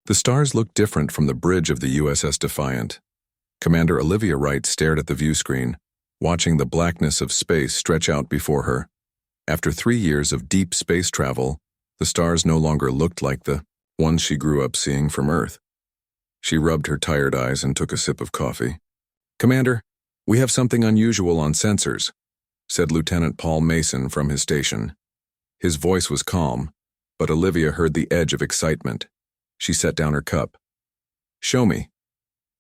The stars looked different from the bridge of the USS Defiant. Commander Olivia Wright stared at the view screen, watching the blackness of space stretch out before her. After 3 years of deep space travel, the stars no longer looked like the ones she grew up seeing from Earth. She rubbed her tired eyes and took a sip of coffee. "Commander, we have something unusual on sensors," said Lieutenant Paul Mason from his station. His voice was calm, but Olivia heard the edge of excitement. She set down her cup. "Show me."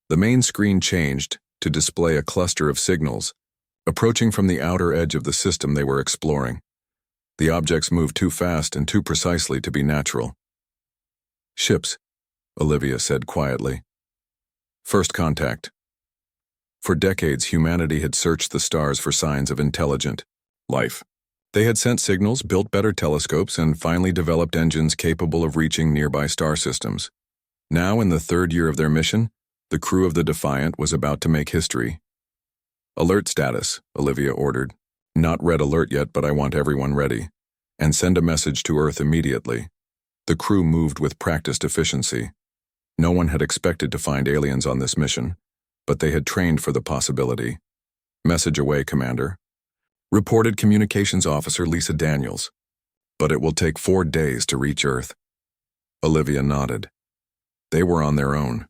The main screen changed to display a cluster of signals, approaching from the outer edge of the system they were exploring. The objects moved too fast and too precisely to be natural. "Ships," Olivia said quietly. "First contact." For decades, humanity had searched the stars for signs of intelligent life. They had sent signals, built better telescopes, and finally developed engines capable of reaching nearby star systems. Now, in the 3rd year of their mission, the crew of the Defiant was about to make history. "Alert status," Olivia ordered. "Not red alert yet, but I want everyone ready. And send a message to Earth immediately." The crew moved with practiced efficiency. No one had expected to find aliens on this mission, but they had trained for the possibility. "Message away, Commander," reported Communications Officer Lisa Daniels. "But it will take 4 days to reach Earth." Olivia nodded. They were on their own.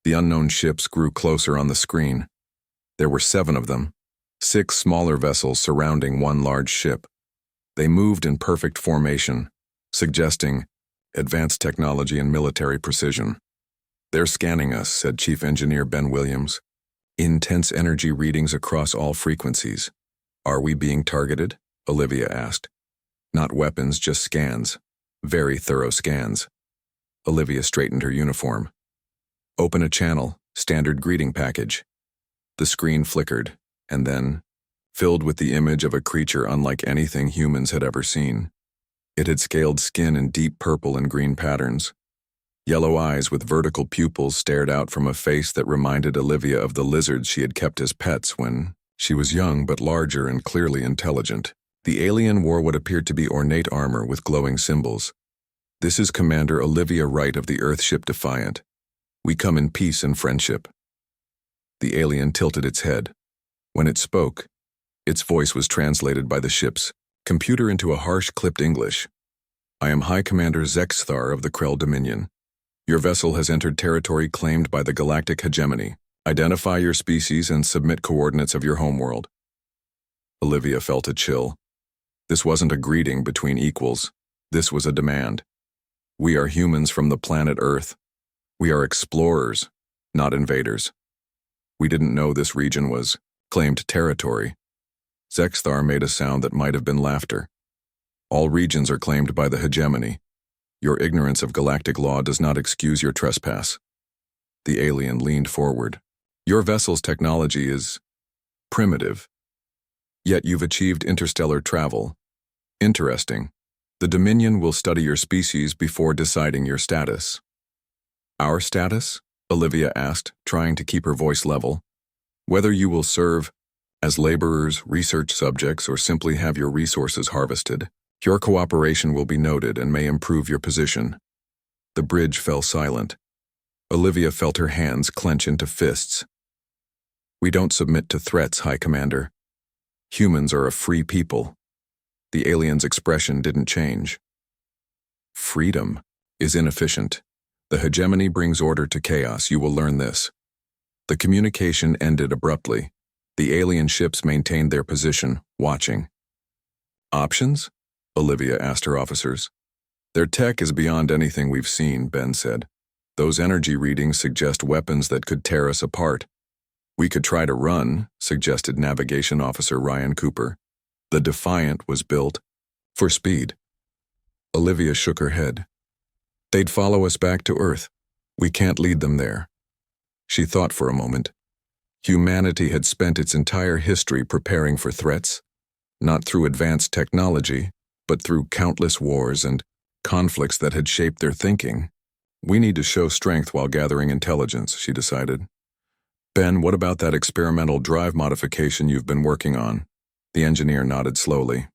The unknown ships grew closer on the screen. There were 7 of them, 6 smaller vessels surrounding one large ship. They moved in perfect formation, suggesting advanced technology and military precision. "They're scanning us," said Chief Engineer Ben Williams. "Intense energy readings across all frequencies." "Are we being targeted?" Olivia asked. "Not weapons, just scans. Very thorough scans." Olivia straightened her uniform. "Open a channel, standard greeting package." The screen flickered, and then, filled with the image of a creature unlike anything humans had ever seen. It had scaled skin in deep purple and green patterns. Yellow eyes with vertical pupils stared out from a face that reminded Olivia of the lizards she had kept as pets when she was young but larger and clearly intelligent. The alien wore what appeared to be ornate armor with glowing symbols. "This is Commander Olivia Wright of the Earthship Defiant. We come in peace and friendship." The alien tilted its head. When it spoke, its voice was translated by the ship's computer into a harsh, clipped English. "I am High Commander Zexthar of the Krell Dominion. Your vessel has entered territory claimed by the Galactic Hegemony. Identify your species and submit coordinates of your homeworld." Olivia felt a chill. This wasn't a greeting between equals. This was a demand. "We are humans from the planet Earth. We are explorers, not invaders. We didn't know this region was claimed territory." Zexthar made a sound that might have been laughter. "All regions are claimed by the hegemony. Your ignorance of galactic law does not excuse your trespass." The alien leaned forward. "Your vessel's technology is primitive. Yet you've achieved interstellar travel. Interesting. The Dominion will study your species before deciding your status." "Our status?" Olivia asked, trying to keep her voice level. "Whether you will serve as laborers, research subjects, or simply have your resources harvested. Your cooperation will be noted and may improve your position." The bridge fell silent. Olivia felt her hands clench into fists. "We don't submit to threats, High Commander. Humans are a free people." The alien's expression didn't change. "Freedom is inefficient. The hegemony brings order to chaos. You will learn this." The communication ended abruptly. The alien ships maintained their position, watching. "Options?" Olivia asked her officers. "Their tech is beyond anything we've seen," Ben said. "Those energy readings suggest weapons that could tear us apart." "We could try to run," suggested Navigation Officer Ryan Cooper. "The Defiant was built for speed." Olivia shook her head. "They'd follow us back to Earth. We can't lead them there." She thought for a moment. Humanity had spent its entire history preparing for threats, not through advanced technology, but through countless wars and conflicts that had shaped their thinking. "We need to show strength while gathering intelligence," she decided. "Ben, what about that experimental drive modification you've been working on?" The engineer nodded slowly.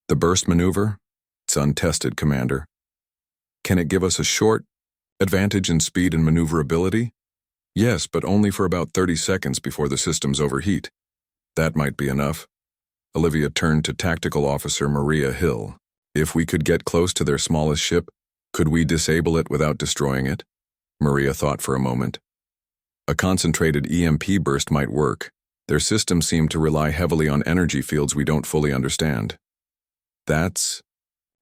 "The burst maneuver? It's untested, Commander. Can it give us a short, Advantage in speed and maneuverability? Yes, but only for about 30 seconds before the systems overheat. That might be enough. Olivia turned to Tactical Officer Maria Hill. If we could get close to their smallest ship, could we disable it without destroying it? Maria thought for a moment. A concentrated EMP burst might work. Their systems seem to rely heavily on energy fields we don't fully understand. That's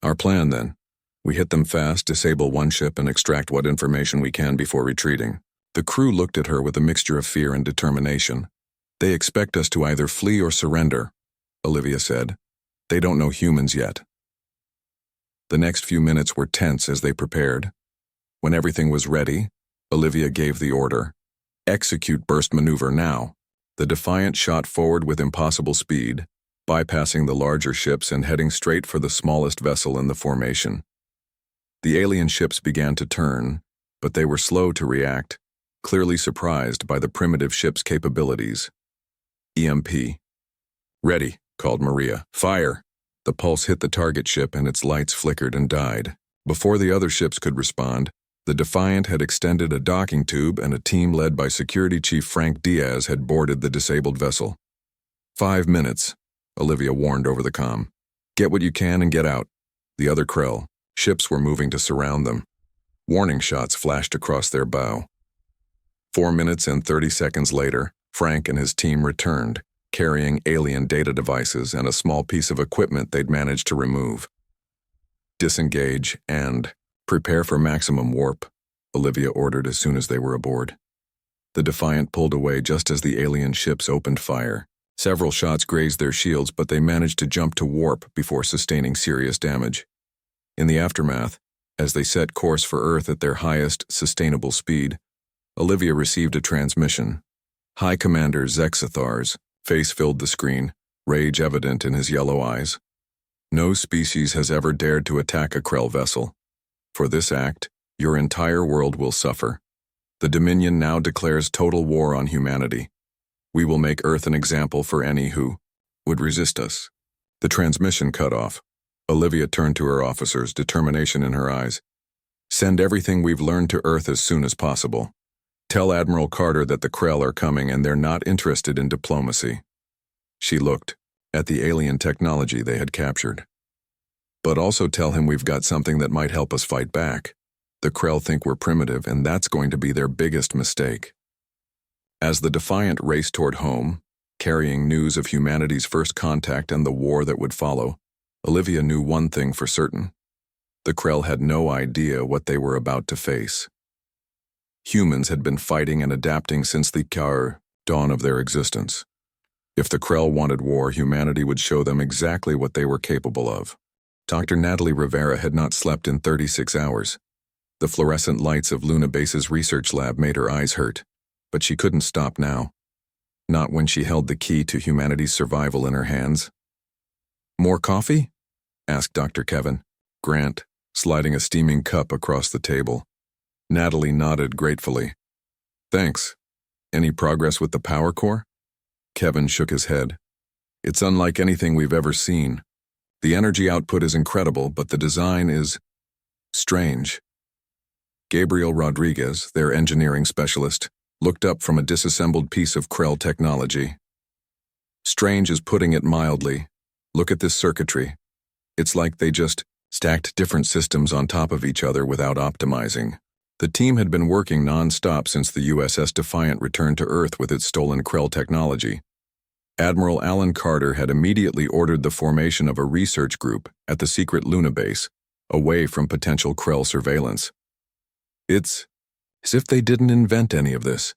our plan, then. We hit them fast, disable one ship, and extract what information we can before retreating. The crew looked at her with a mixture of fear and determination. They expect us to either flee or surrender, Olivia said. They don't know humans yet. The next few minutes were tense as they prepared. When everything was ready, Olivia gave the order. Execute burst maneuver now. The Defiant shot forward with impossible speed, bypassing the larger ships and heading straight for the smallest vessel in the formation. The alien ships began to turn, but they were slow to react, clearly surprised by the primitive ship's capabilities. EMP. Ready, called Maria. Fire! The pulse hit the target ship and its lights flickered and died. Before the other ships could respond, the Defiant had extended a docking tube and a team led by Security Chief Frank Diaz had boarded the disabled vessel. 5 minutes, Olivia warned over the comm. Get what you can and get out. The other Krell ships were moving to surround them. Warning shots flashed across their bow. 4 minutes and 30 seconds later, Frank and his team returned, carrying alien data devices and a small piece of equipment they'd managed to remove. Disengage and prepare for maximum warp, Olivia ordered as soon as they were aboard. The Defiant pulled away just as the alien ships opened fire. Several shots grazed their shields, but they managed to jump to warp before sustaining serious damage. In the aftermath, as they set course for Earth at their highest sustainable speed, Olivia received a transmission. High Commander Zexathar's face filled the screen, rage evident in his yellow eyes. No species has ever dared to attack a Krell vessel. For this act, your entire world will suffer. The Dominion now declares total war on humanity. We will make Earth an example for any who would resist us. The transmission cut off. Olivia turned to her officers, determination in her eyes. Send everything we've learned to Earth as soon as possible. Tell Admiral Carter that the Krell are coming and they're not interested in diplomacy. She looked at the alien technology they had captured. But also tell him we've got something that might help us fight back. The Krell think we're primitive, and that's going to be their biggest mistake. As the Defiant raced toward home, carrying news of humanity's first contact and the war that would follow, Olivia knew one thing for certain. The Krell had no idea what they were about to face. Humans had been fighting and adapting since the dawn of their existence. If the Krell wanted war, humanity would show them exactly what they were capable of. Dr. Natalie Rivera had not slept in 36 hours. The fluorescent lights of Luna Base's research lab made her eyes hurt, but she couldn't stop now. Not when she held the key to humanity's survival in her hands. More coffee? Asked Dr. Kevin Grant, sliding a steaming cup across the table. Natalie nodded gratefully. Thanks. Any progress with the power core? Kevin shook his head. It's unlike anything we've ever seen. The energy output is incredible, but the design is strange. Gabriel Rodriguez, their engineering specialist, looked up from a disassembled piece of Krell technology. Strange is putting it mildly. Look at this circuitry. It's like they just stacked different systems on top of each other without optimizing. The team had been working non-stop since the USS Defiant returned to Earth with its stolen Krell technology. Admiral Alan Carter had immediately ordered the formation of a research group at the secret Luna base, away from potential Krell surveillance. It's as if they didn't invent any of this,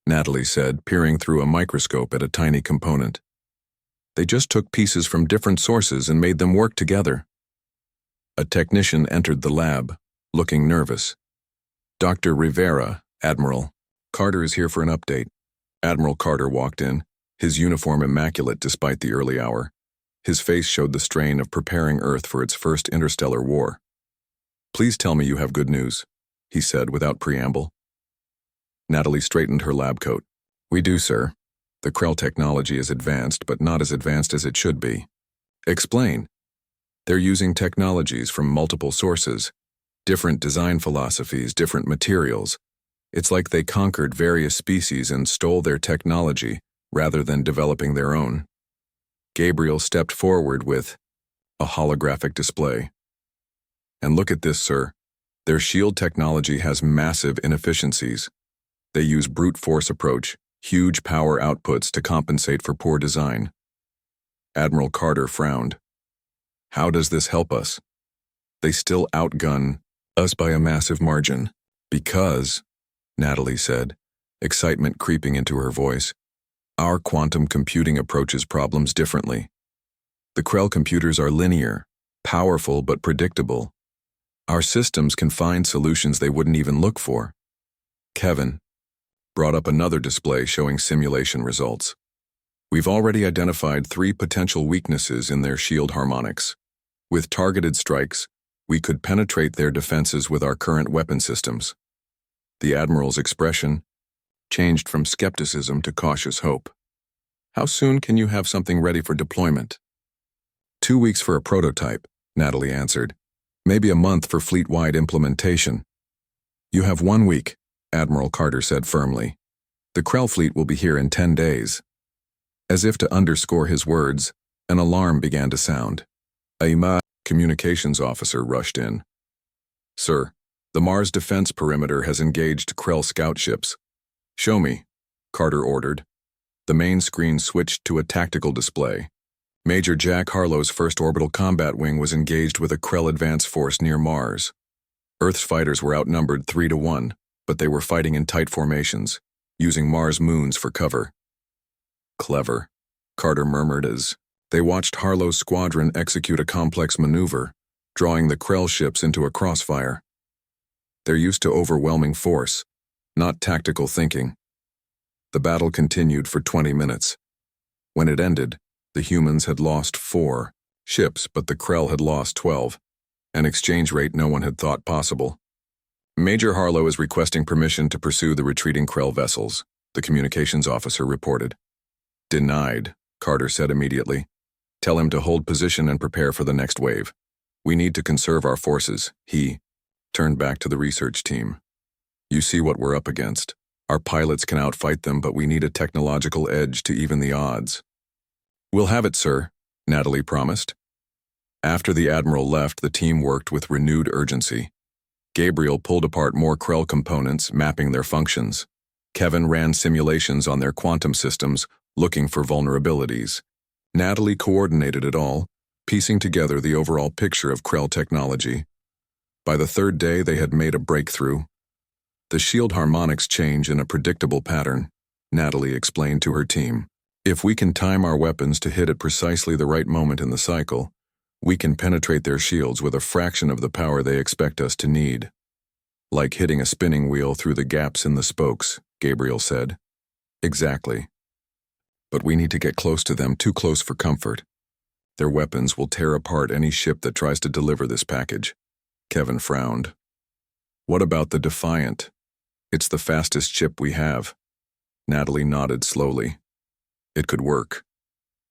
Natalie said, peering through a microscope at a tiny component. They just took pieces from different sources and made them work together. A technician entered the lab, looking nervous. Dr. Rivera, Admiral. Carter is here for an update. Admiral Carter walked in, his uniform immaculate despite the early hour. His face showed the strain of preparing Earth for its first interstellar war. Please tell me you have good news, he said without preamble. Natalie straightened her lab coat. We do, sir. The Krell technology is advanced, but not as advanced as it should be. Explain. They're using technologies from multiple sources. Different design philosophies, different materials. It's like they conquered various species and stole their technology rather than developing their own. Gabriel stepped forward with a holographic display. And look at this, sir. Their shield technology has massive inefficiencies. They use brute force approach, huge power outputs to compensate for poor design. Admiral Carter frowned. How does this help us? They still outgun us by a massive margin. Because, Natalie said, excitement creeping into her voice, our quantum computing approaches problems differently. The Krell computers are linear, powerful but predictable. Our systems can find solutions they wouldn't even look for. Kevin brought up another display showing simulation results. We've already identified 3 potential weaknesses in their shield harmonics. With targeted strikes, we could penetrate their defenses with our current weapon systems. The Admiral's expression changed from skepticism to cautious hope. How soon can you have something ready for deployment? 2 weeks for a prototype, Natalie answered. Maybe a month for fleet-wide implementation. You have 1 week, Admiral Carter said firmly. The Krell fleet will be here in 10 days. As if to underscore his words, an alarm began to sound. A communications officer rushed in. Sir, the Mars defense perimeter has engaged Krell scout ships. Show me, Carter ordered. The main screen switched to a tactical display. Major Jack Harlow's 1st Orbital Combat Wing was engaged with a Krell advance force near Mars. Earth's fighters were outnumbered 3-1, but they were fighting in tight formations, using Mars moons for cover. Clever, Carter murmured as they watched Harlow's squadron execute a complex maneuver, drawing the Krell ships into a crossfire. They're used to overwhelming force, not tactical thinking. The battle continued for 20 minutes. When it ended, the humans had lost 4 ships, but the Krell had lost 12, an exchange rate no one had thought possible. Major Harlow is requesting permission to pursue the retreating Krell vessels, the communications officer reported. Denied, Carter said immediately. Tell him to hold position and prepare for the next wave. We need to conserve our forces. He turned back to the research team. You see what we're up against. Our pilots can outfight them, but we need a technological edge to even the odds. We'll have it, sir, Natalie promised. After the Admiral left, the team worked with renewed urgency. Gabriel pulled apart more Krell components, mapping their functions. Kevin ran simulations on their quantum systems, looking for vulnerabilities. Natalie coordinated it all, piecing together the overall picture of Krell technology. By the 3rd day, they had made a breakthrough. The shield harmonics change in a predictable pattern, Natalie explained to her team. If we can time our weapons to hit at precisely the right moment in the cycle, we can penetrate their shields with a fraction of the power they expect us to need. Like hitting a spinning wheel through the gaps in the spokes, Gabriel said. Exactly. But we need to get close to them, too close for comfort. Their weapons will tear apart any ship that tries to deliver this package. Kevin frowned. What about the Defiant? It's the fastest ship we have. Natalie nodded slowly. It could work,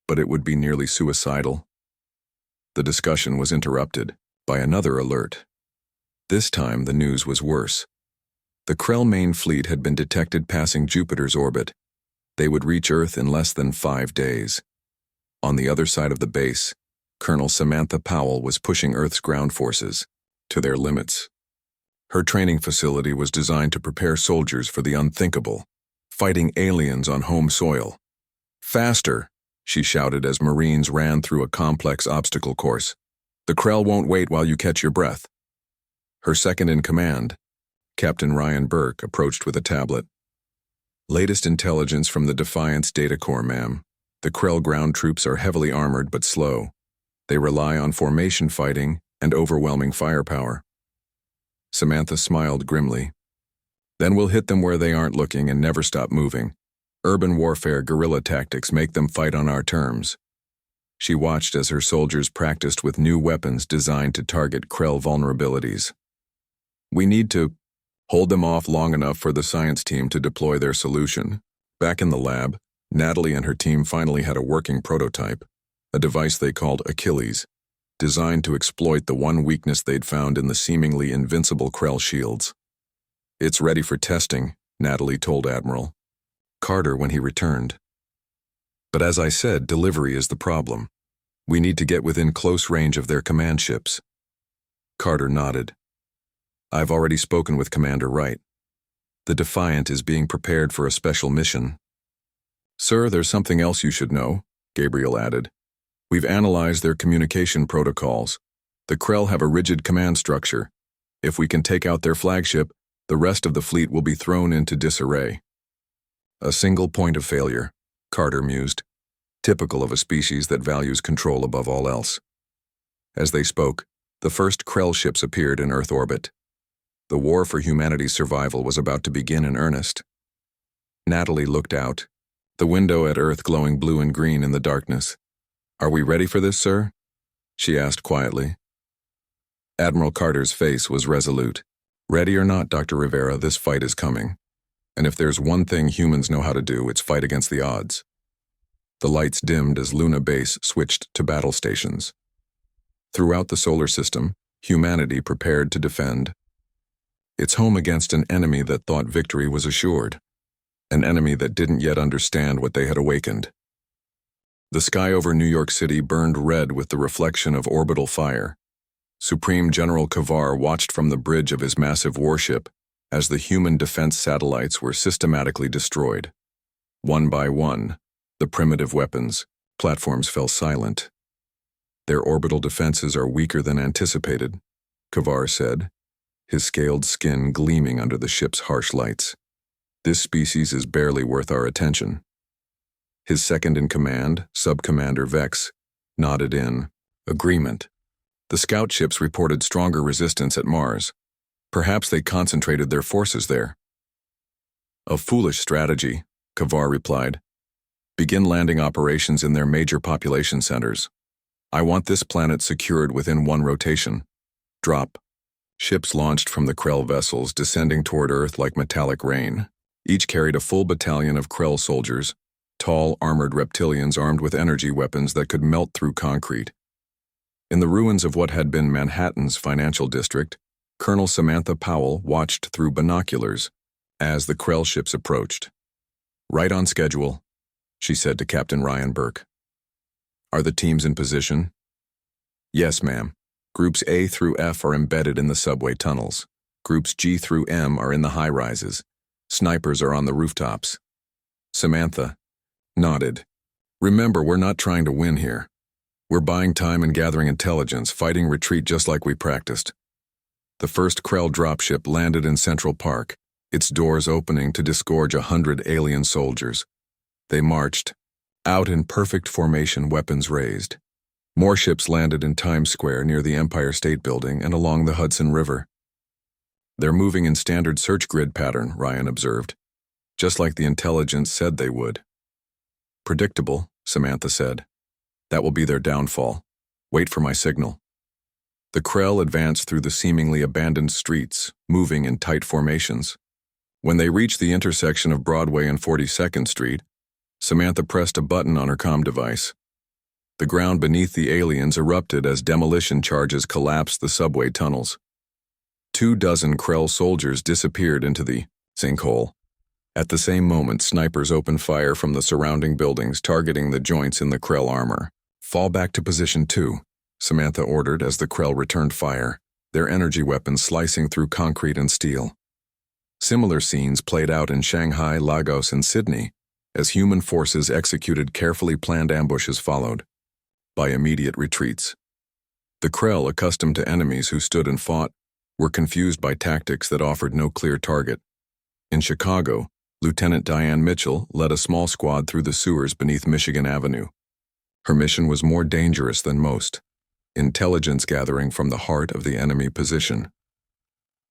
but it would be nearly suicidal. The discussion was interrupted by another alert. This time the news was worse. The Krell main fleet had been detected passing Jupiter's orbit. They would reach Earth in less than 5 days. On the other side of the base, Colonel Samantha Powell was pushing Earth's ground forces to their limits. Her training facility was designed to prepare soldiers for the unthinkable, fighting aliens on home soil. Faster, she shouted as Marines ran through a complex obstacle course. The Krell won't wait while you catch your breath. Her second-in-command, Captain Ryan Burke, approached with a tablet. Latest intelligence from the Defiance Data Corps, ma'am. The Krell ground troops are heavily armored but slow. They rely on formation fighting and overwhelming firepower. Samantha smiled grimly. Then we'll hit them where they aren't looking and never stop moving. Urban warfare guerrilla tactics make them fight on our terms. She watched as her soldiers practiced with new weapons designed to target Krell vulnerabilities. We need to hold them off long enough for the science team to deploy their solution. Back in the lab, Natalie and her team finally had a working prototype, a device they called Achilles, designed to exploit the one weakness they'd found in the seemingly invincible Krell shields. "It's ready for testing," Natalie told Admiral Carter when he returned. "But as I said, delivery is the problem. We need to get within close range of their command ships." Carter nodded. "I've already spoken with Commander Wright. The Defiant is being prepared for a special mission." "Sir, there's something else you should know," Gabriel added. "We've analyzed their communication protocols. The Krell have a rigid command structure. If we can take out their flagship, the rest of the fleet will be thrown into disarray." "A single point of failure," Carter mused, typical of a species that values control above all else. As they spoke, the first Krell ships appeared in Earth orbit. The war for humanity's survival was about to begin in earnest. Natalie looked out, the window at Earth glowing blue and green in the darkness. "Are we ready for this, sir?" she asked quietly. Admiral Carter's face was resolute. "Ready or not, Dr. Rivera, this fight is coming. And if there's one thing humans know how to do, it's fight against the odds." The lights dimmed as Luna Base switched to battle stations. Throughout the solar system, humanity prepared to defend its home against an enemy that thought victory was assured, an enemy that didn't yet understand what they had awakened. The sky over New York City burned red with the reflection of orbital fire. Supreme General Kavar watched from the bridge of his massive warship as the human defense satellites were systematically destroyed. One by one, the primitive weapons platforms fell silent. "Their orbital defenses are weaker than anticipated," Kavar said, his scaled skin gleaming under the ship's harsh lights. "This species is barely worth our attention." His second-in-command, Sub-Commander Vex, nodded in agreement. The scout ships reported stronger resistance at Mars. Perhaps they concentrated their forces there. "A foolish strategy," Kavar replied. "Begin landing operations in their major population centers. I want this planet secured within one rotation. Drop." Ships launched from the Krell vessels, descending toward Earth like metallic rain. Each carried a full battalion of Krell soldiers, tall, armored reptilians armed with energy weapons that could melt through concrete. In the ruins of what had been Manhattan's financial district, Colonel Samantha Powell watched through binoculars as the Krell ships approached. "Right on schedule," she said to Captain Ryan Burke. "Are the teams in position?" "Yes, ma'am. Groups A through F are embedded in the subway tunnels. Groups G through M are in the high-rises. Snipers are on the rooftops." Samantha nodded. "Remember, we're not trying to win here. We're buying time and gathering intelligence, fighting retreat just like we practiced." The first Krell dropship landed in Central Park, its doors opening to disgorge 100 alien soldiers. They marched out in perfect formation, weapons raised. More ships landed in Times Square near the Empire State Building and along the Hudson River. "They're moving in standard search grid pattern," Ryan observed, "just like the intelligence said they would." "Predictable," Samantha said. "That will be their downfall. Wait for my signal." The Krell advanced through the seemingly abandoned streets, moving in tight formations. When they reached the intersection of Broadway and 42nd Street, Samantha pressed a button on her comm device. The ground beneath the aliens erupted as demolition charges collapsed the subway tunnels. 24 Krell soldiers disappeared into the sinkhole. At the same moment, snipers opened fire from the surrounding buildings, targeting the joints in the Krell armor. "Fall back to position 2, Samantha ordered as the Krell returned fire, their energy weapons slicing through concrete and steel. Similar scenes played out in Shanghai, Lagos, and Sydney, as human forces executed carefully planned ambushes followed by immediate retreats. The Krell, accustomed to enemies who stood and fought, were confused by tactics that offered no clear target. In Chicago, Lieutenant Diane Mitchell led a small squad through the sewers beneath Michigan Avenue. Her mission was more dangerous than most, intelligence gathering from the heart of the enemy position.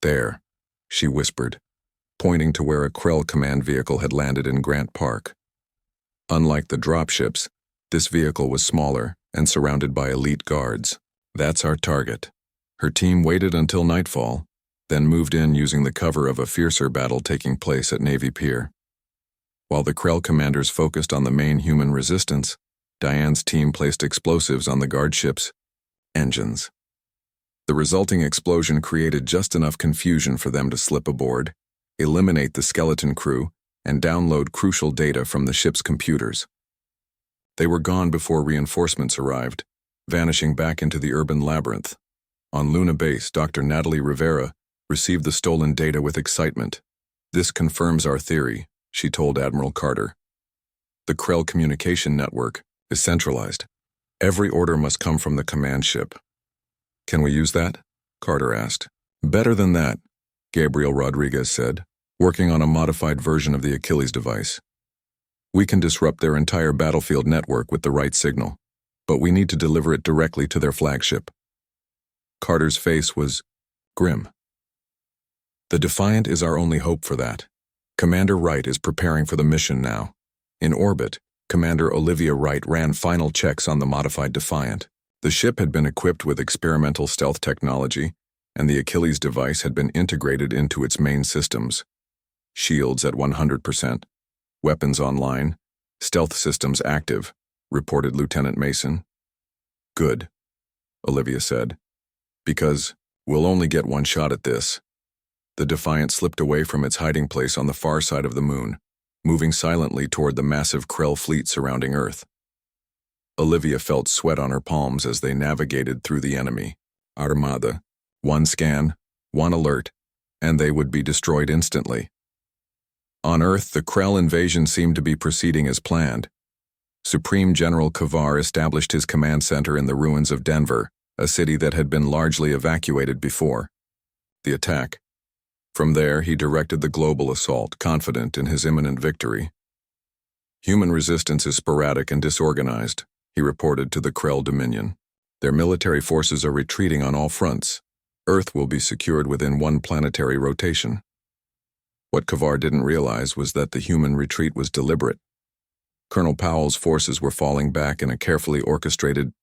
"There," she whispered, pointing to where a Krell command vehicle had landed in Grant Park. Unlike the dropships, this vehicle was smaller and surrounded by elite guards. "That's our target." Her team waited until nightfall, then moved in using the cover of a fiercer battle taking place at Navy Pier. While the Krell commanders focused on the main human resistance, Diane's team placed explosives on the guard ships, engines. The resulting explosion created just enough confusion for them to slip aboard, eliminate the skeleton crew, and download crucial data from the ship's computers. They were gone before reinforcements arrived, vanishing back into the urban labyrinth. On Luna Base, Dr. Natalie Rivera received the stolen data with excitement. "This confirms our theory," she told Admiral Carter. "The Krell communication network is centralized. Every order must come from the command ship." "Can we use that?" Carter asked. "Better than that," Gabriel Rodriguez said, working on a modified version of the Achilles device. "We can disrupt their entire battlefield network with the right signal, but we need to deliver it directly to their flagship." Carter's face was grim. "The Defiant is our only hope for that. Commander Wright is preparing for the mission now." In orbit, Commander Olivia Wright ran final checks on the modified Defiant. The ship had been equipped with experimental stealth technology, and the Achilles device had been integrated into its main systems. Shields at 100%, weapons online, stealth systems active, reported Lieutenant Mason. "Good," Olivia said, "because we'll only get one shot at this." The Defiant slipped away from its hiding place on the far side of the moon, moving silently toward the massive Krell fleet surrounding Earth. Olivia felt sweat on her palms as they navigated through the enemy. Armada. One scan, one alert, and they would be destroyed instantly. On Earth, the Krell invasion seemed to be proceeding as planned. Supreme General Kavar established his command center in the ruins of Denver, a city that had been largely evacuated before the attack. From there, he directed the global assault, confident in his imminent victory. "Human resistance is sporadic and disorganized," he reported to the Krell Dominion. "Their military forces are retreating on all fronts. Earth will be secured within one planetary rotation." What Kavar didn't realize was that the human retreat was deliberate. Colonel Powell's forces were falling back in a carefully orchestrated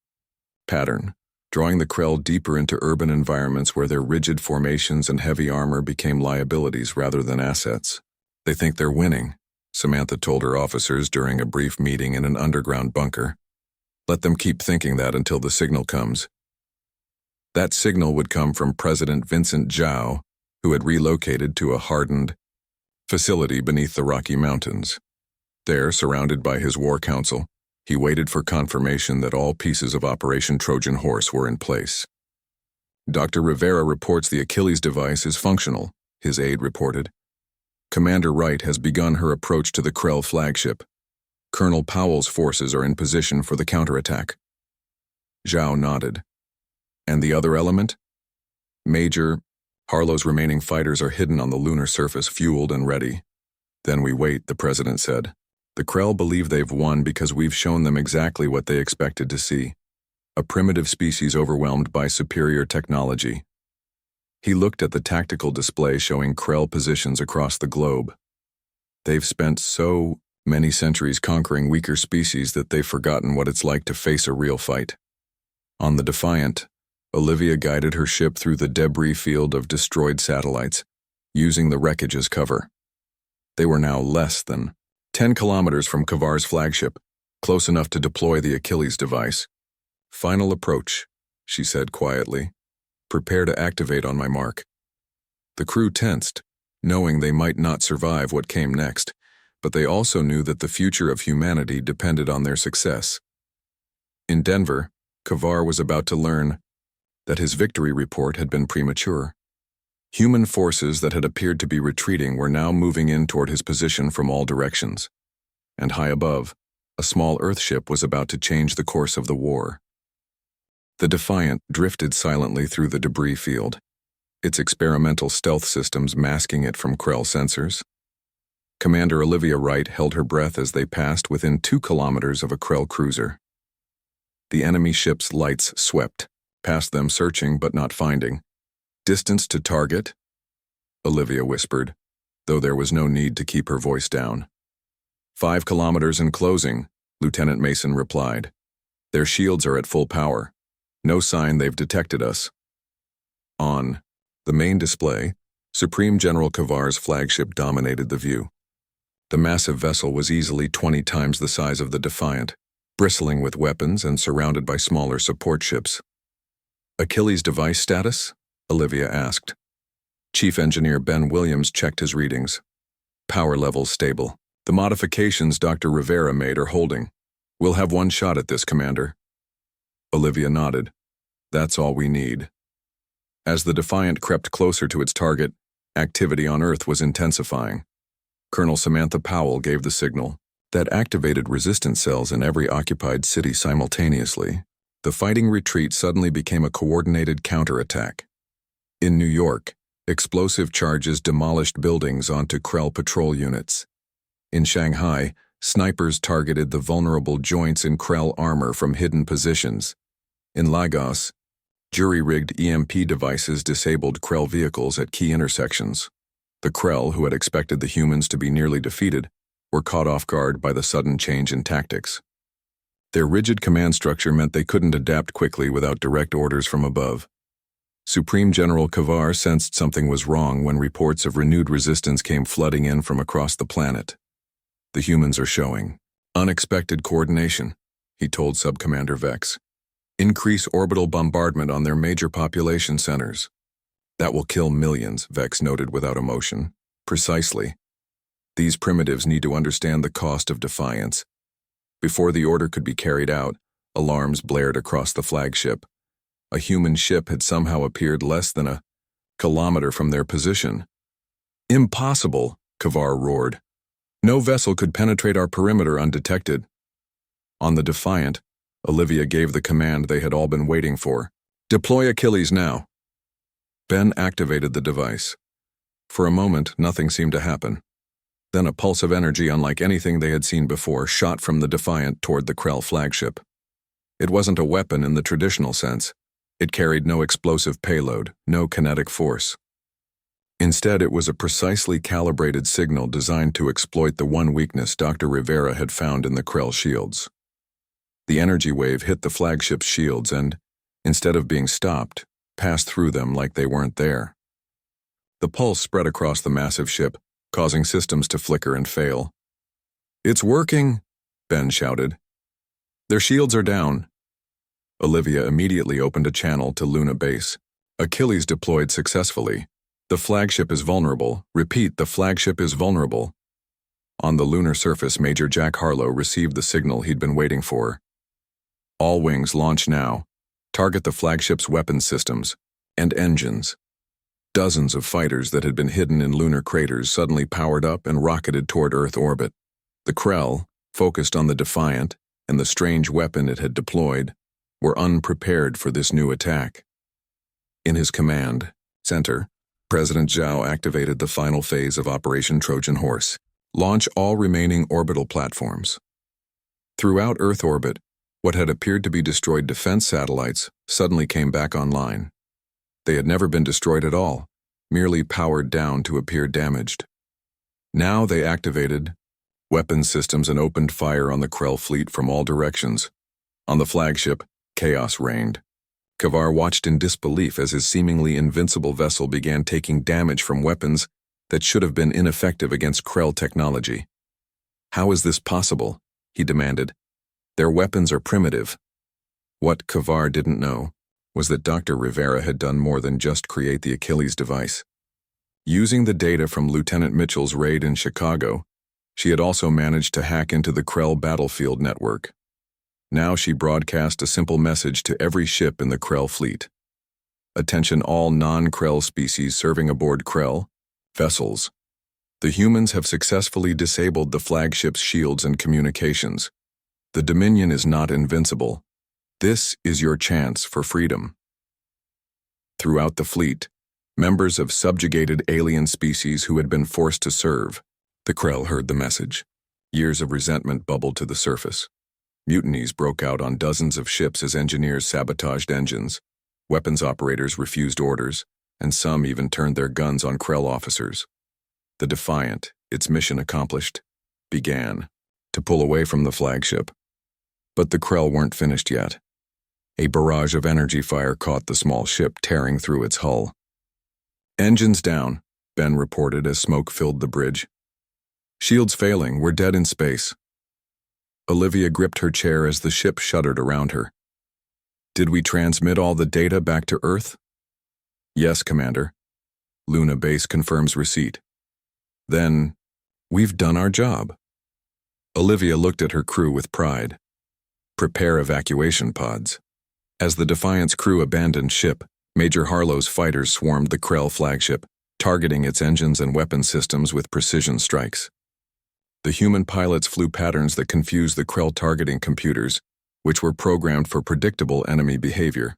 pattern, drawing the Krell deeper into urban environments where their rigid formations and heavy armor became liabilities rather than assets. "They think they're winning," Samantha told her officers during a brief meeting in an underground bunker. "Let them keep thinking that until the signal comes." That signal would come from President Vincent Zhao, who had relocated to a hardened facility beneath the Rocky Mountains. There, surrounded by his war council, he waited for confirmation that all pieces of Operation Trojan Horse were in place. "Dr. Rivera reports the Achilles device is functional," his aide reported. "Commander Wright has begun her approach to the Krell flagship. Colonel Powell's forces are in position for the counterattack." Zhao nodded. "And the other element?" "Major Harlow's remaining fighters are hidden on the lunar surface, fueled and ready." "Then we wait," the president said. "The Krell believe they've won because we've shown them exactly what they expected to see. A primitive species overwhelmed by superior technology." He looked at the tactical display showing Krell positions across the globe. "They've spent so many centuries conquering weaker species that they've forgotten what it's like to face a real fight." On the Defiant, Olivia guided her ship through the debris field of destroyed satellites, using the wreckage as cover. They were now less than 10 kilometers from Kavar's flagship, close enough to deploy the Achilles device. "Final approach," she said quietly. "Prepare to activate on my mark." The crew tensed, knowing they might not survive what came next, but they also knew that the future of humanity depended on their success. In Denver, Kavar was about to learn that his victory report had been premature. Human forces that had appeared to be retreating were now moving in toward his position from all directions. And high above, a small Earthship was about to change the course of the war. The Defiant drifted silently through the debris field, its experimental stealth systems masking it from Krell sensors. Commander Olivia Wright held her breath as they passed within 2 kilometers of a Krell cruiser. The enemy ship's lights swept past them, searching but not finding. "Distance to target?" Olivia whispered, though there was no need to keep her voice down. 5 kilometers and closing," Lieutenant Mason replied. "Their shields are at full power. No sign they've detected us." On the main display, Supreme General Kavar's flagship dominated the view. The massive vessel was easily 20 times the size of the Defiant, bristling with weapons and surrounded by smaller support ships. Achilles device status? Olivia asked. Chief Engineer Ben Williams checked his readings. Power levels stable. The modifications Dr. Rivera made are holding. We'll have one shot at this, Commander. Olivia nodded. That's all we need. As the Defiant crept closer to its target, activity on Earth was intensifying. Colonel Samantha Powell gave the signal that activated resistance cells in every occupied city simultaneously. The fighting retreat suddenly became a coordinated counterattack. In New York, explosive charges demolished buildings onto Krell patrol units. In Shanghai, snipers targeted the vulnerable joints in Krell armor from hidden positions. In Lagos, jury-rigged EMP devices disabled Krell vehicles at key intersections. The Krell, who had expected the humans to be nearly defeated, were caught off guard by the sudden change in tactics. Their rigid command structure meant they couldn't adapt quickly without direct orders from above. Supreme General Kavar sensed something was wrong when reports of renewed resistance came flooding in from across the planet. The humans are showing unexpected coordination, he told Subcommander Vex. Increase orbital bombardment on their major population centers. That will kill millions, Vex noted without emotion. Precisely. These primitives need to understand the cost of defiance. Before the order could be carried out, alarms blared across the flagship. A human ship had somehow appeared less than a kilometer from their position. Impossible, Kavar roared. No vessel could penetrate our perimeter undetected. On the Defiant, Olivia gave the command they had all been waiting for. Deploy Achilles now. Ben activated the device. For a moment, nothing seemed to happen. Then a pulse of energy unlike anything they had seen before shot from the Defiant toward the Krell flagship. It wasn't a weapon in the traditional sense. It carried no explosive payload, no kinetic force. Instead, it was a precisely calibrated signal designed to exploit the one weakness Dr. Rivera had found in the Krell shields. The energy wave hit the flagship's shields and, instead of being stopped, passed through them like they weren't there. The pulse spread across the massive ship, causing systems to flicker and fail. It's working, Ben shouted. Their shields are down. Olivia immediately opened a channel to Luna Base. Achilles deployed successfully. The flagship is vulnerable. Repeat, the flagship is vulnerable. On the lunar surface, Major Jack Harlow received the signal he'd been waiting for. All wings launch now. Target the flagship's weapons systems and engines. Dozens of fighters that had been hidden in lunar craters suddenly powered up and rocketed toward Earth orbit. The Krell, focused on the Defiant and the strange weapon it had deployed, were unprepared for this new attack. In his command center, President Zhao activated the final phase of Operation Trojan Horse. Launch all remaining orbital platforms. Throughout Earth orbit, what had appeared to be destroyed defense satellites suddenly came back online. They had never been destroyed at all, merely powered down to appear damaged. Now they activated weapons systems and opened fire on the Krell fleet from all directions. On the flagship, chaos reigned. Kavar watched in disbelief as his seemingly invincible vessel began taking damage from weapons that should have been ineffective against Krell technology. How is this possible? He demanded. Their weapons are primitive. What Kavar didn't know was that Dr. Rivera had done more than just create the Achilles device. Using the data from Lieutenant Mitchell's raid in Chicago, she had also managed to hack into the Krell battlefield network. Now she broadcast a simple message to every ship in the Krell fleet. Attention all non-Krell species serving aboard Krell vessels. The humans have successfully disabled the flagship's shields and communications. The Dominion is not invincible. This is your chance for freedom. Throughout the fleet, members of subjugated alien species who had been forced to serve, the Krell heard the message. Years of resentment bubbled to the surface. Mutinies broke out on dozens of ships as engineers sabotaged engines, weapons operators refused orders, and some even turned their guns on Krell officers. The Defiant, its mission accomplished, began to pull away from the flagship. But the Krell weren't finished yet. A barrage of energy fire caught the small ship tearing through its hull. Engines down, Ben reported as smoke filled the bridge. Shields failing, we're dead in space. Olivia gripped her chair as the ship shuddered around her. Did we transmit all the data back to Earth? Yes, Commander. Luna Base confirms receipt. Then, we've done our job. Olivia looked at her crew with pride. Prepare evacuation pods. As the Defiant's crew abandoned ship, Major Harlow's fighters swarmed the Krell flagship, targeting its engines and weapon systems with precision strikes. The human pilots flew patterns that confused the Krell targeting computers, which were programmed for predictable enemy behavior.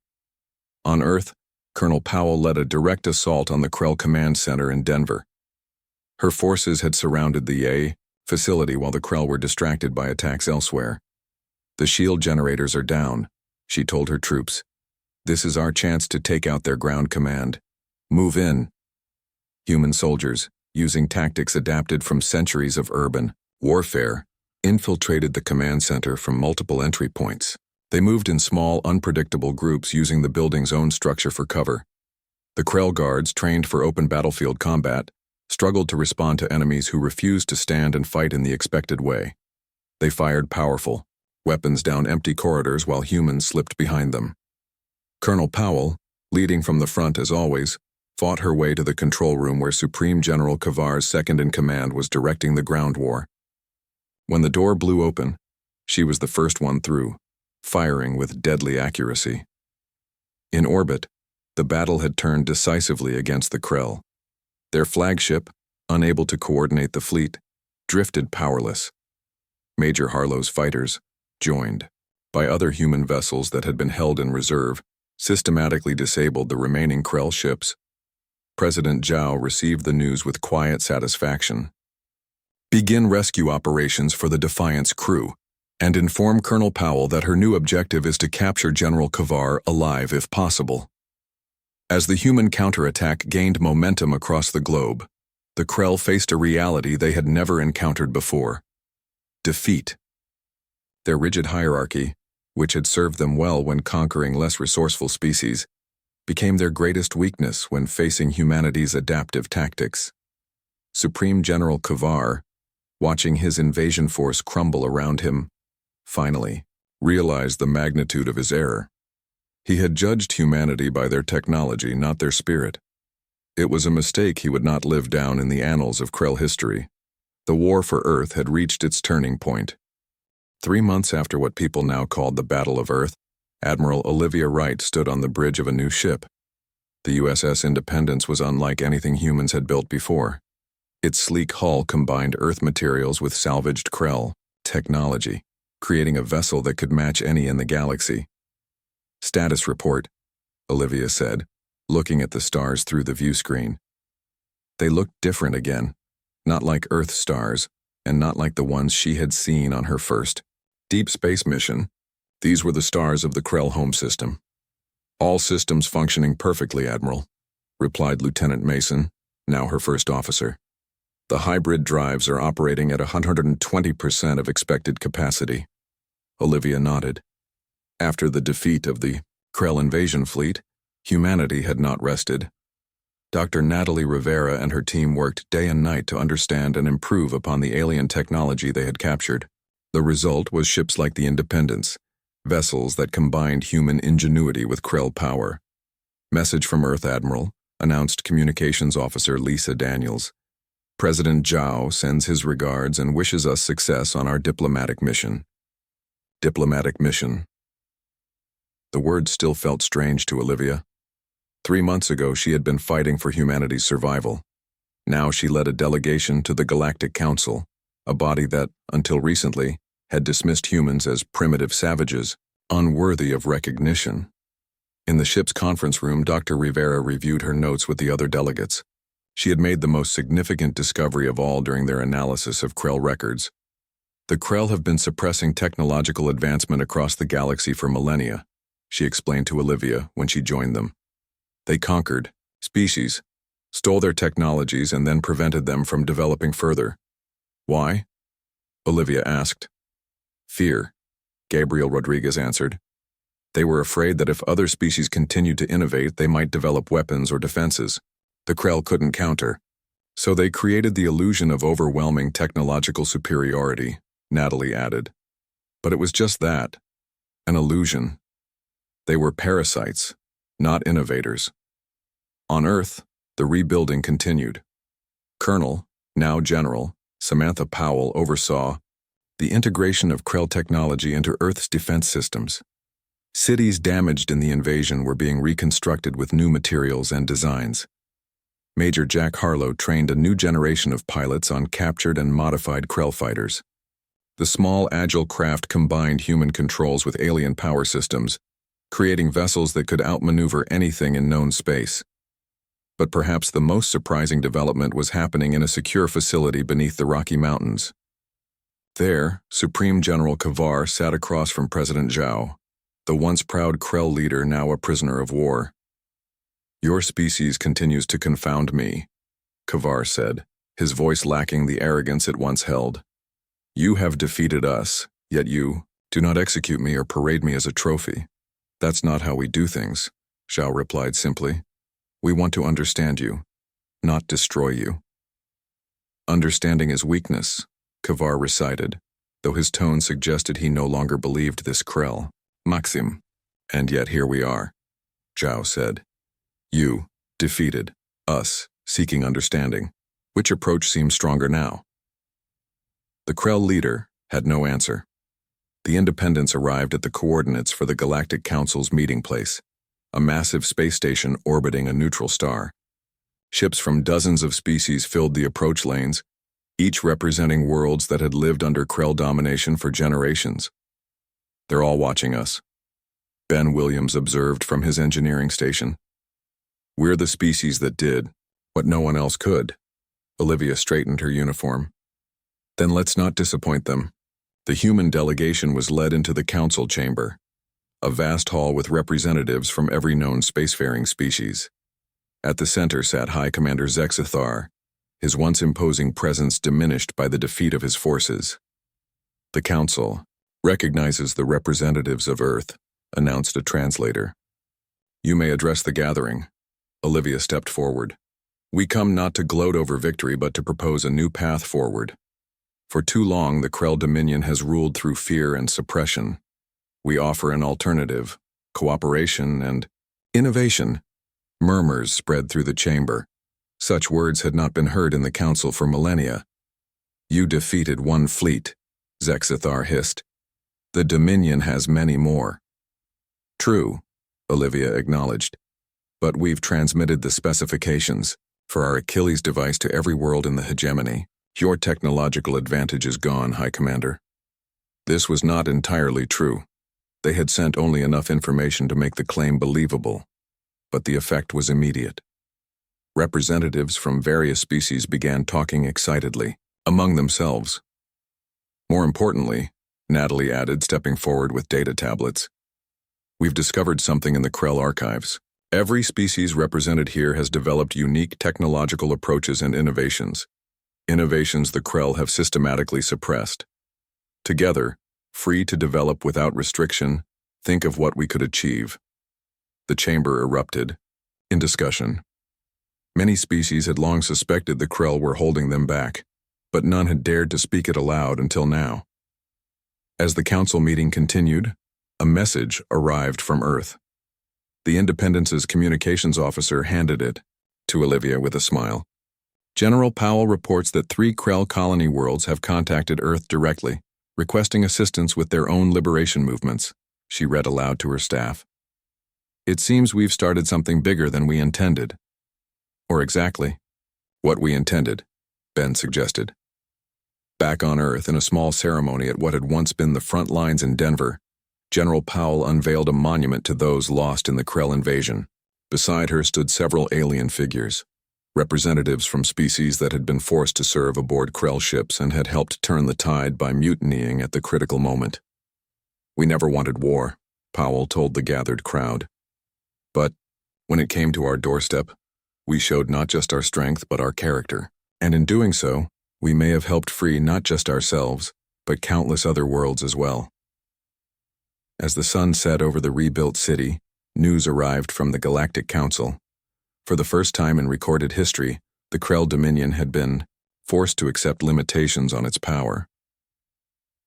On Earth, Colonel Powell led a direct assault on the Krell Command Center in Denver. Her forces had surrounded the A facility while the Krell were distracted by attacks elsewhere. The shield generators are down, she told her troops. This is our chance to take out their ground command. Move in. Human soldiers, using tactics adapted from centuries of urban warfare, infiltrated the command center from multiple entry points. They moved in small, unpredictable groups using the building's own structure for cover. The Krell guards, trained for open battlefield combat, struggled to respond to enemies who refused to stand and fight in the expected way. They fired powerful weapons down empty corridors while humans slipped behind them. Colonel Powell, leading from the front as always, fought her way to the control room where Supreme General Kavar's second-in-command was directing the ground war. When the door blew open, she was the first one through, firing with deadly accuracy. In orbit, the battle had turned decisively against the Krell. Their flagship, unable to coordinate the fleet, drifted powerless. Major Harlow's fighters, joined by other human vessels that had been held in reserve, systematically disabled the remaining Krell ships. President Zhao received the news with quiet satisfaction. Begin rescue operations for the Defiant's crew, and inform Colonel Powell that her new objective is to capture General Kavar alive if possible. As the human counterattack gained momentum across the globe, the Krell faced a reality they had never encountered before: defeat. Their rigid hierarchy, which had served them well when conquering less resourceful species, became their greatest weakness when facing humanity's adaptive tactics. Supreme General Kavar, watching his invasion force crumble around him, finally realized the magnitude of his error. He had judged humanity by their technology, not their spirit. It was a mistake he would not live down in the annals of Krell history. The war for Earth had reached its turning point. 3 months after what people now called the Battle of Earth, Admiral Olivia Wright stood on the bridge of a new ship. The USS Independence was unlike anything humans had built before. Its sleek hull combined Earth materials with salvaged Krell technology, creating a vessel that could match any in the galaxy. Status report, Olivia said, looking at the stars through the view screen. They looked different again, not like Earth stars, and not like the ones she had seen on her first deep space mission. These were the stars of the Krell home system. All systems functioning perfectly, Admiral, replied Lieutenant Mason, now her first officer. The hybrid drives are operating at 120% of expected capacity. Olivia nodded. After the defeat of the Krell invasion fleet, humanity had not rested. Dr. Natalie Rivera and her team worked day and night to understand and improve upon the alien technology they had captured. The result was ships like the Independence, vessels that combined human ingenuity with Krell power. Message from Earth, Admiral, announced Communications Officer Lisa Daniels. President Zhao sends his regards and wishes us success on our diplomatic mission. Diplomatic mission. The word still felt strange to Olivia. 3 months ago, she had been fighting for humanity's survival. Now she led a delegation to the Galactic Council, a body that, until recently, had dismissed humans as primitive savages, unworthy of recognition. In the ship's conference room, Dr. Rivera reviewed her notes with the other delegates. She had made the most significant discovery of all during their analysis of Krell records. The Krell have been suppressing technological advancement across the galaxy for millennia, she explained to Olivia when she joined them. They conquered species, stole their technologies, and then prevented them from developing further. Why? Olivia asked. Fear, Gabriel Rodriguez answered. They were afraid that if other species continued to innovate, they might develop weapons or defenses the Krell couldn't counter. So they created the illusion of overwhelming technological superiority, Natalie added. But it was just that, an illusion. They were parasites, not innovators. On Earth, the rebuilding continued. Colonel, now General, Samantha Powell oversaw the integration of Krell technology into Earth's defense systems. Cities damaged in the invasion were being reconstructed with new materials and designs. Major Jack Harlow trained a new generation of pilots on captured and modified Krell fighters. The small, agile craft combined human controls with alien power systems, creating vessels that could outmaneuver anything in known space. But perhaps the most surprising development was happening in a secure facility beneath the Rocky Mountains. There, Supreme General Kavar sat across from President Zhao, the once proud Krell leader now a prisoner of war. "Your species continues to confound me," Kavar said, his voice lacking the arrogance it once held. "You have defeated us, yet you do not execute me or parade me as a trophy. That's not how we do things," Zhao replied simply. "We want to understand you, not destroy you." "Understanding is weakness," Kavar recited, though his tone suggested he no longer believed this Krell. "Maxim. And yet here we are," Zhao said. "You defeated us, seeking understanding. Which approach seems stronger now?" The Krell leader had no answer. The Independents arrived at the coordinates for the Galactic Council's meeting place, a massive space station orbiting a neutral star. Ships from dozens of species filled the approach lanes, each representing worlds that had lived under Krell domination for generations. "They're all watching us," Ben Williams observed from his engineering station. "We're the species that did what no one else could." Olivia straightened her uniform. "Then let's not disappoint them." The human delegation was led into the council chamber, a vast hall with representatives from every known spacefaring species. At the center sat High Commander Zexithar, his once imposing presence diminished by the defeat of his forces. "The council recognizes the representatives of Earth," announced a translator. "You may address the gathering." Olivia stepped forward. "We come not to gloat over victory but to propose a new path forward. For too long, the Krell Dominion has ruled through fear and suppression. We offer an alternative, cooperation and innovation." Murmurs spread through the chamber. Such words had not been heard in the council for millennia. "You defeated one fleet," Zexithar hissed. "The Dominion has many more." "True," Olivia acknowledged. "But we've transmitted the specifications for our Achilles device to every world in the hegemony. Your technological advantage is gone, High Commander." This was not entirely true. They had sent only enough information to make the claim believable, but the effect was immediate. Representatives from various species began talking excitedly, among themselves. More importantly, Natalie added, stepping forward with data tablets, "We've discovered something in the Krell archives. Every species represented here has developed unique technological approaches and innovations. Innovations the Krell have systematically suppressed. Together, free to develop without restriction, think of what we could achieve." The chamber erupted in discussion. Many species had long suspected the Krell were holding them back, but none had dared to speak it aloud until now. As the council meeting continued, a message arrived from Earth. The Independence's communications officer handed it to Olivia with a smile. "General Powell reports that 3 Krell colony worlds have contacted Earth directly, requesting assistance with their own liberation movements," she read aloud to her staff. "It seems we've started something bigger than we intended." "Or exactly what we intended," Ben suggested. Back on Earth, in a small ceremony at what had once been the front lines in Denver, General Powell unveiled a monument to those lost in the Krell invasion. Beside her stood several alien figures, representatives from species that had been forced to serve aboard Krell ships and had helped turn the tide by mutinying at the critical moment. "We never wanted war," Powell told the gathered crowd. "But when it came to our doorstep, we showed not just our strength but our character, and in doing so, we may have helped free not just ourselves, but countless other worlds as well." As the sun set over the rebuilt city, news arrived from the Galactic Council. For the first time in recorded history, the Krell Dominion had been forced to accept limitations on its power.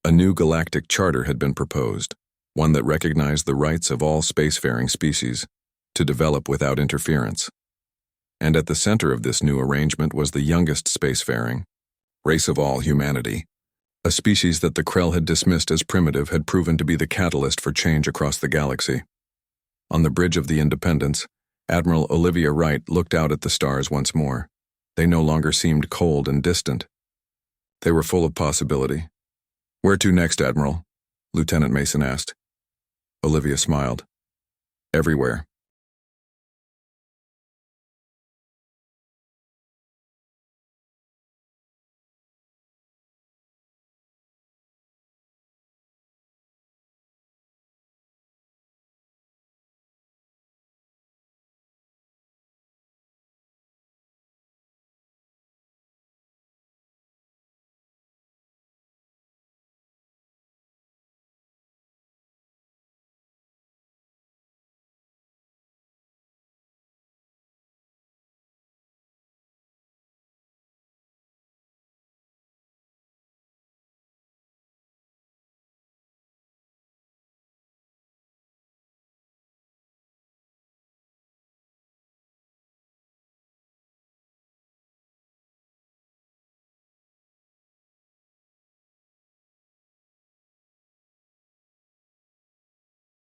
A new galactic charter had been proposed, one that recognized the rights of all spacefaring species to develop without interference. And at the center of this new arrangement was the youngest spacefaring race of all humanity. A species that the Krell had dismissed as primitive had proven to be the catalyst for change across the galaxy. On the bridge of the Independence, Admiral Olivia Wright looked out at the stars once more. They no longer seemed cold and distant. They were full of possibility. "Where to next, Admiral?" Lieutenant Mason asked. Olivia smiled. "Everywhere.